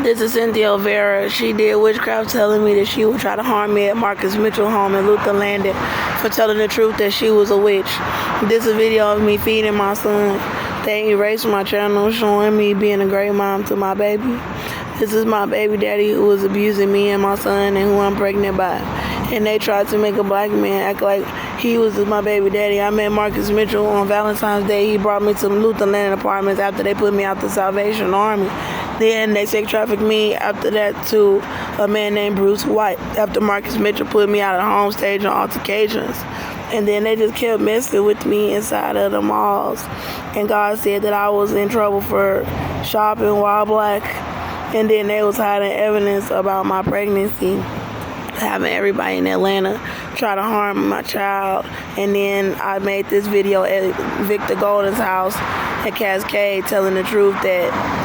This is Cynthia Vera. She did witchcraft telling me that she would try to harm me at Marcus Mitchell home in Luther Landing for telling the truth that she was a witch. This is a video of me feeding my son. They erased my channel showing me being a great mom to my baby. This is my baby daddy who was abusing me and my son and who I'm pregnant by. And they tried to make a black man act like he was my baby daddy. I met Marcus Mitchell on Valentine's Day. He brought me to Luther Landing Apartments after they put me out the Salvation Army. Then they sex trafficked me after that to a man named Bruce White after Marcus Mitchell put me out of the home stage on altercations. And then they just kept messing with me inside of the malls. And God said that I was in trouble for shopping while black. And then they was hiding evidence about my pregnancy, having everybody in Atlanta try to harm my child. And then I made this video at Victor Golden's house at Cascade telling the truth that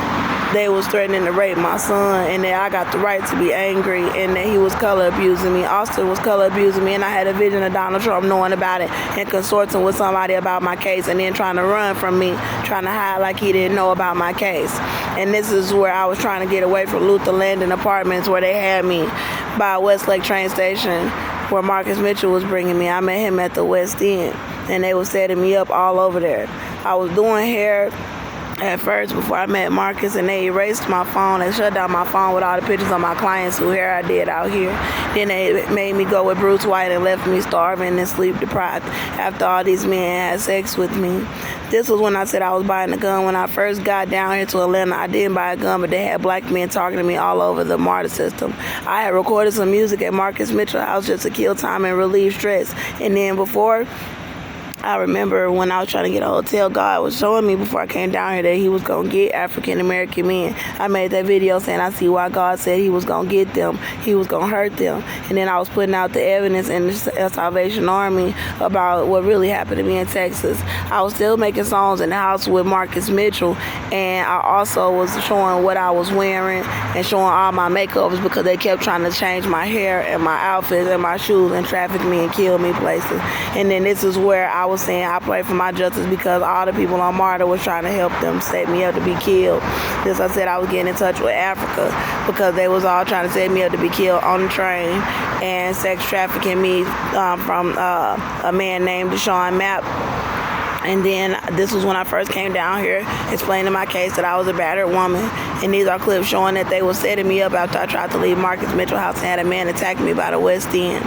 they was threatening to rape my son and that I got the right to be angry and that he was color abusing me. Austin was color abusing me, and I had a vision of Donald Trump knowing about it and consorting with somebody about my case and then trying to run from me, trying to hide like he didn't know about my case. And this is where I was trying to get away from Luther Landing Apartments, where they had me by Westlake train station where Marcus Mitchell was bringing me. I met him at the West End and they was setting me up all over there. I was doing hair at first before I met Marcus, and they erased my phone and shut down my phone with all the pictures of my clients who hair I did out here. Then they made me go with Bruce White and left me starving and sleep deprived after all these men had sex with me. This was when I said I was buying a gun. When I first got down here to Atlanta, I didn't buy a gun, but they had black men targeting me all over the MARTA system. I had recorded some music at Marcus Mitchell's house just to kill time and relieve stress. And then before, I remember when I was trying to get a hotel, God was showing me before I came down here that he was going to get African-American men. I made that video saying I see why God said he was going to get them. He was going to hurt them. And then I was putting out the evidence in the Salvation Army about what really happened to me in Texas. I was still making songs in the house with Marcus Mitchell, and I also was showing what I was wearing and showing all my makeups because they kept trying to change my hair and my outfits and my shoes and traffic me and kill me places. And then this is where I was saying I pray for my justice because all the people on MARTA was trying to help them set me up to be killed. This I said I was getting in touch with Africa because they was all trying to set me up to be killed on the train and sex trafficking me from a man named Deshaun Mapp. And then this was when I first came down here explaining my case that I was a battered woman. And these are clips showing that they were setting me up after I tried to leave Marcus Mitchell house and had a man attack me by the West End.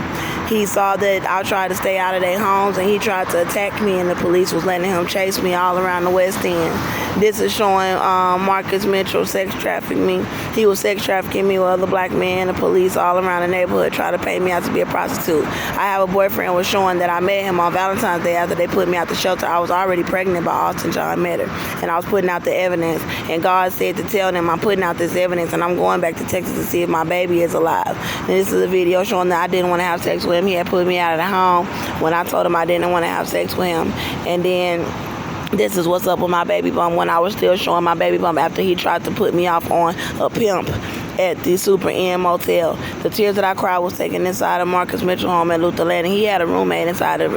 He saw that I tried to stay out of their homes and he tried to attack me, and the police was letting him chase me all around the West End. This is showing Marcus Mitchell sex trafficking me. He was sex trafficking me with other black men, the police all around the neighborhood trying to pay me out to be a prostitute. I have a boyfriend was showing that I met him on Valentine's Day after they put me out the shelter. I was already pregnant by Austin John Metter, and I was putting out the evidence, and God said to tell them I'm putting out this evidence and I'm going back to Texas to see if my baby is alive. And this is a video showing that I didn't want to have sex with him. He had put me out of the home when I told him I didn't want to have sex with him. And then this is what's up with my baby bump when I was still showing my baby bump after he tried to put me off on a pimp at the Super Inn Motel. The tears that I cried was taken inside of Marcus Mitchell home at Luther Landing. He had a roommate inside of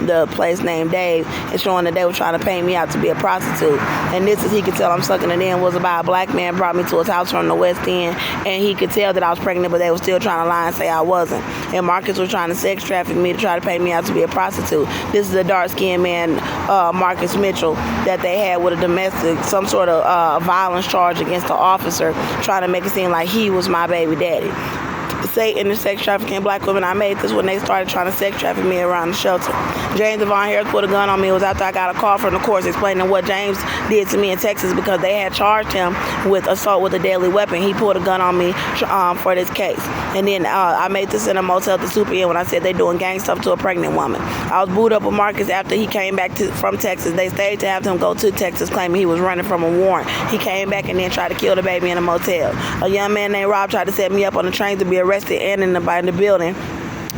the place named Dave, and showing that they were trying to pay me out to be a prostitute. And this is, he could tell I'm sucking it in, was about a black man brought me to his house from the West End, and he could tell that I was pregnant, but they were still trying to lie and say I wasn't. And Marcus was trying to sex traffic me to try to pay me out to be a prostitute. This is a dark-skinned man, Marcus Mitchell, that they had with a domestic, some sort of violence charge against the officer, trying to make it seem like he was my baby daddy. Satan and sex trafficking black women. I made this when they started trying to sex traffic me around the shelter. James Devon Harris put a gun on me. It was after I got a call from the courts explaining what James did to me in Texas because they had charged him with assault with a deadly weapon. He pulled a gun on me for this case. And then I made this in a motel at the Super Inn when I said they doing gang stuff to a pregnant woman. I was booed up with Marcus after he came back from Texas. They stayed to have him go to Texas claiming he was running from a warrant. He came back and then tried to kill the baby in a motel. A young man named Rob tried to set me up on the train to be arrested and in the building.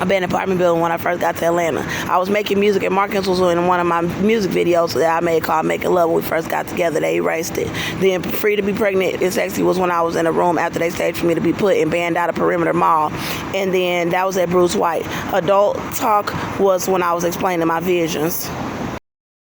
Abandoned apartment building when I first got to Atlanta. I was making music, and Marcus was in one of my music videos that I made called Making Love. When we first got together, they erased it. Then Free to Be Pregnant and Sexy was when I was in a room after they staged for me to be put and banned out of Perimeter Mall. And then that was at Bruce White. Adult Talk was when I was explaining my visions.